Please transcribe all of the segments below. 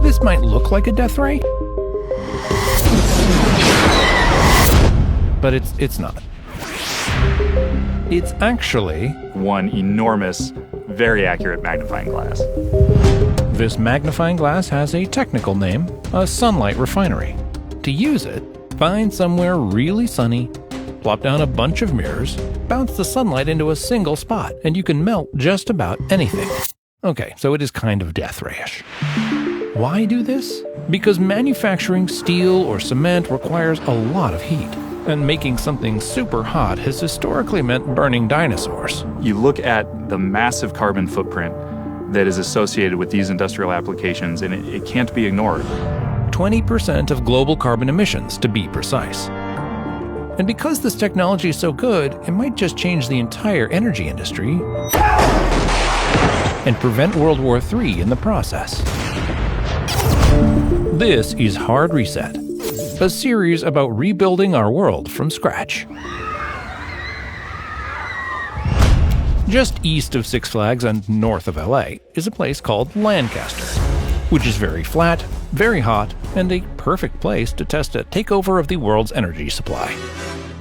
This might look like a death ray, but it's not. It's actually one enormous, very accurate magnifying glass. This magnifying glass has a technical name, a sunlight refinery. To use it, find somewhere really sunny, plop down a bunch of mirrors, bounce the sunlight into a single spot, and you can melt just about anything. Okay, so it is kind of death rayish. Why do this? Because manufacturing steel or cement requires a lot of heat, and making something super hot has historically meant burning dinosaurs. You look at the massive carbon footprint that is associated with these industrial applications, and it can't be ignored. 20% of global carbon emissions, to be precise. And because this technology is so good, it might just change the entire energy industry and prevent World War III in the process. This is Hard Reset, a series about rebuilding our world from scratch. Just east of Six Flags and north of LA is a place called Lancaster, which is very flat, very hot, and a perfect place to test a takeover of the world's energy supply.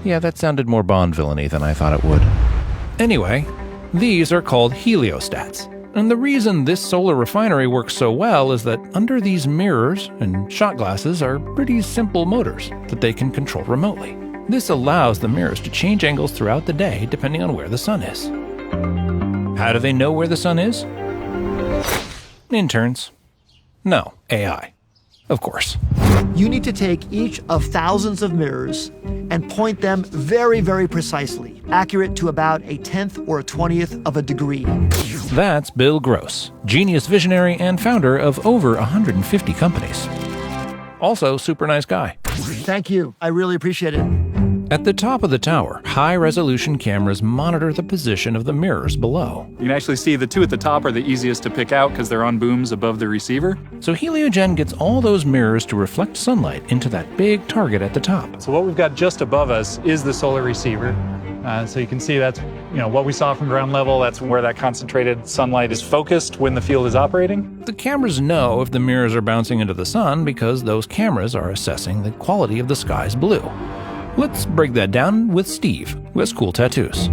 Yeah, that sounded more Bond villainy than I thought it would. Anyway, these are called heliostats. And the reason this solar refinery works so well is that under these mirrors and shot glasses are pretty simple motors that they can control remotely. This allows the mirrors to change angles throughout the day depending on where the sun is. How do they know where the sun is? Interns. No, AI. Of course. You need to take each of thousands of mirrors and point them very, very precisely, accurate to about a 10th or a 20th of a degree. That's Bill Gross, genius visionary and founder of over 150 companies. Also, super nice guy. Thank you. I really appreciate it. At the top of the tower, high-resolution cameras monitor the position of the mirrors below. You can actually see the two at the top are the easiest to pick out because they're on booms above the receiver. So Heliogen gets all those mirrors to reflect sunlight into that big target at the top. So what we've got just above us is the solar receiver. So you can see that's what we saw from ground level. That's where that concentrated sunlight is focused when the field is operating. The cameras know if the mirrors are bouncing into the sun because those cameras are assessing the quality of the sky's blue. Let's break that down with Steve, who has cool tattoos.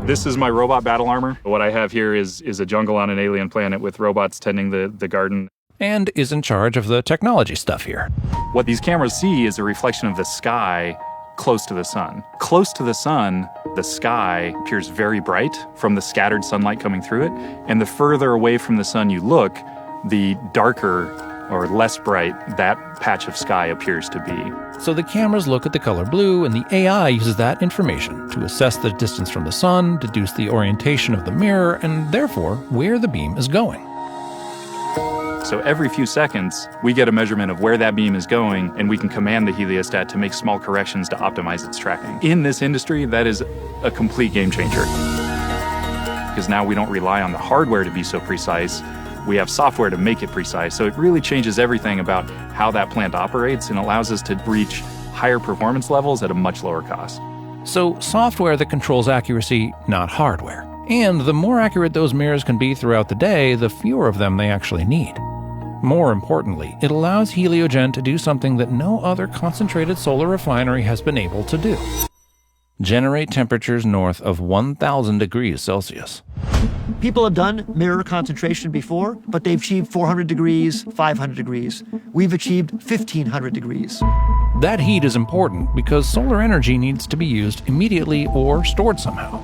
This is my robot battle armor. What I have here is a jungle on an alien planet with robots tending the garden. And is in charge of the technology stuff here. What these cameras see is a reflection of the sky close to the sun. Close to the sun, the sky appears very bright from the scattered sunlight coming through it. And the further away from the sun you look, the darker or less bright that patch of sky appears to be. So the cameras look at the color blue, and the AI uses that information to assess the distance from the sun, deduce the orientation of the mirror, and therefore where the beam is going. So every few seconds, we get a measurement of where that beam is going, and we can command the heliostat to make small corrections to optimize its tracking. In this industry, that is a complete game changer. Because now we don't rely on the hardware to be so precise. We have software to make it precise, so it really changes everything about how that plant operates and allows us to reach higher performance levels at a much lower cost. So software that controls accuracy, not hardware. And the more accurate those mirrors can be throughout the day, the fewer of them they actually need. More importantly, it allows Heliogen to do something that no other concentrated solar refinery has been able to do. Generate temperatures north of 1,000 degrees Celsius. People have done mirror concentration before, but they've achieved 400 degrees, 500 degrees. We've achieved 1,500 degrees. That heat is important because solar energy needs to be used immediately or stored somehow.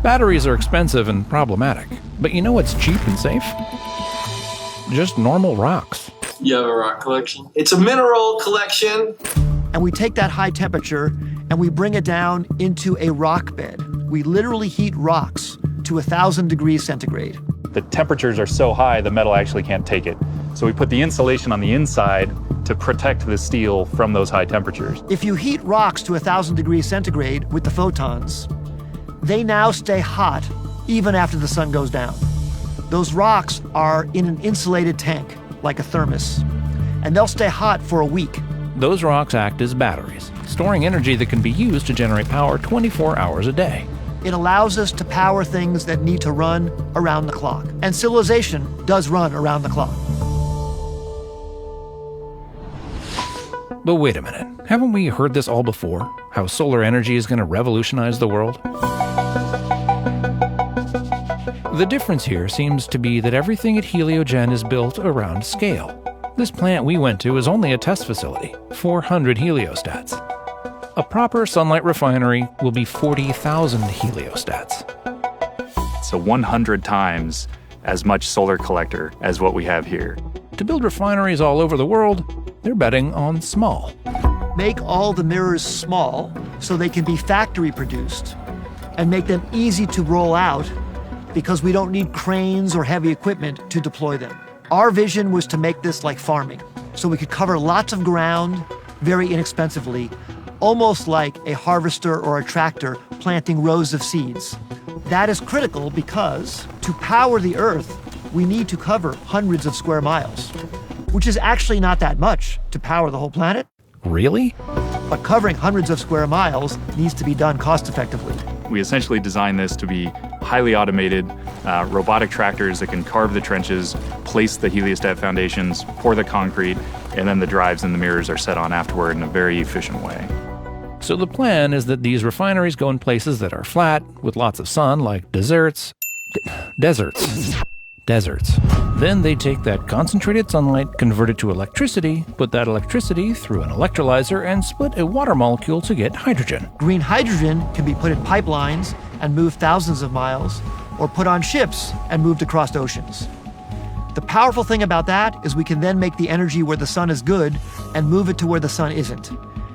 Batteries are expensive and problematic, but you know what's cheap and safe? Just normal rocks. You have a rock collection? It's a mineral collection. And we take that high temperature and we bring it down into a rock bed. We literally heat rocks to 1,000 degrees centigrade. The temperatures are so high, the metal actually can't take it. So we put the insulation on the inside to protect the steel from those high temperatures. If you heat rocks to 1,000 degrees centigrade with the photons, they now stay hot even after the sun goes down. Those rocks are in an insulated tank, like a thermos, and they'll stay hot for a week. Those rocks act as batteries, storing energy that can be used to generate power 24 hours a day. It allows us to power things that need to run around the clock. And civilization does run around the clock. But wait a minute, haven't we heard this all before? How solar energy is going to revolutionize the world? The difference here seems to be that everything at Heliogen is built around scale. This plant we went to is only a test facility, 400 heliostats. A proper sunlight refinery will be 40,000 heliostats. So 100 times as much solar collector as what we have here. To build refineries all over the world, they're betting on small. Make all the mirrors small so they can be factory produced and make them easy to roll out because we don't need cranes or heavy equipment to deploy them. Our vision was to make this like farming, so we could cover lots of ground very inexpensively, almost like a harvester or a tractor planting rows of seeds. That is critical because to power the Earth, we need to cover hundreds of square miles, which is actually not that much to power the whole planet. Really? But covering hundreds of square miles needs to be done cost effectively. We essentially designed this to be highly automated, robotic tractors that can carve the trenches, place the heliostat foundations, pour the concrete, and then the drives and the mirrors are set on afterward in a very efficient way. So the plan is that these refineries go in places that are flat, with lots of sun, like deserts. Then they take that concentrated sunlight, convert it to electricity, put that electricity through an electrolyzer, and split a water molecule to get hydrogen. Green hydrogen can be put in pipelines and moved thousands of miles, or put on ships and moved across oceans. The powerful thing about that is we can then make the energy where the sun is good and move it to where the sun isn't.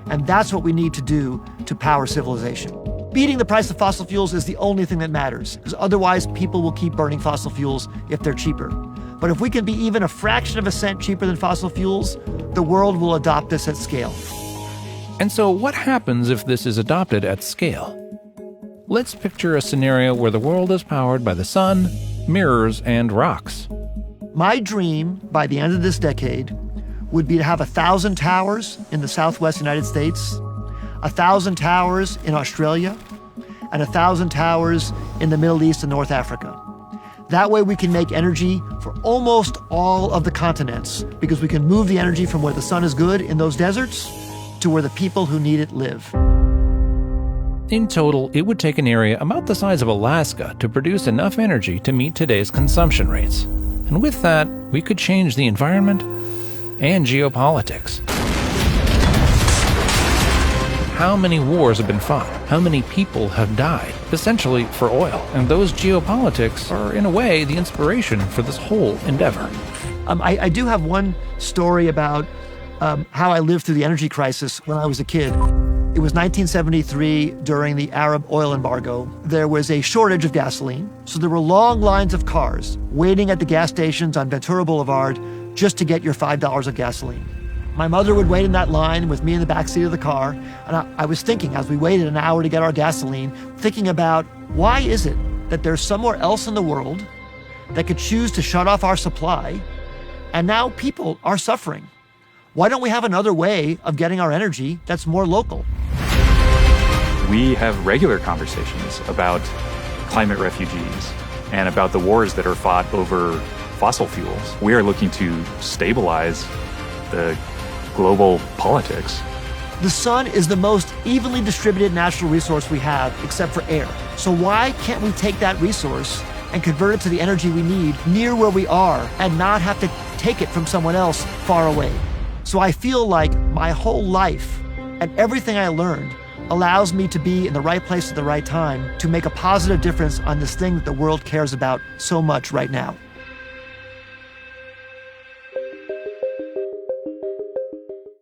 And that's what we need to do to power civilization. Beating the price of fossil fuels is the only thing that matters, because otherwise people will keep burning fossil fuels if they're cheaper. But if we can be even a fraction of a cent cheaper than fossil fuels, the world will adopt this at scale. And so what happens if this is adopted at scale? Let's picture a scenario where the world is powered by the sun, mirrors, and rocks. My dream, by the end of this decade, would be to have 1,000 towers in the southwest United States, 1,000 towers in Australia, and 1,000 towers in the Middle East and North Africa. That way we can make energy for almost all of the continents, because we can move the energy from where the sun is good in those deserts to where the people who need it live. In total, it would take an area about the size of Alaska to produce enough energy to meet today's consumption rates. And with that, we could change the environment and geopolitics. How many wars have been fought? How many people have died, essentially for oil? And those geopolitics are, in a way, the inspiration for this whole endeavor. I do have one story about how I lived through the energy crisis when I was a kid. It was 1973 during the Arab oil embargo. There was a shortage of gasoline, so there were long lines of cars waiting at the gas stations on Ventura Boulevard just to get your $5 of gasoline. My mother would wait in that line with me in the backseat of the car, and I was thinking, as we waited an hour to get our gasoline, thinking about why is it that there's somewhere else in the world that could choose to shut off our supply, and now people are suffering. Why don't we have another way of getting our energy that's more local? We have regular conversations about climate refugees and about the wars that are fought over fossil fuels. We are looking to stabilize the global politics. The sun is the most evenly distributed natural resource we have, except for air. So why can't we take that resource and convert it to the energy we need near where we are and not have to take it from someone else far away? So I feel like my whole life and everything I learned allows me to be in the right place at the right time to make a positive difference on this thing that the world cares about so much right now.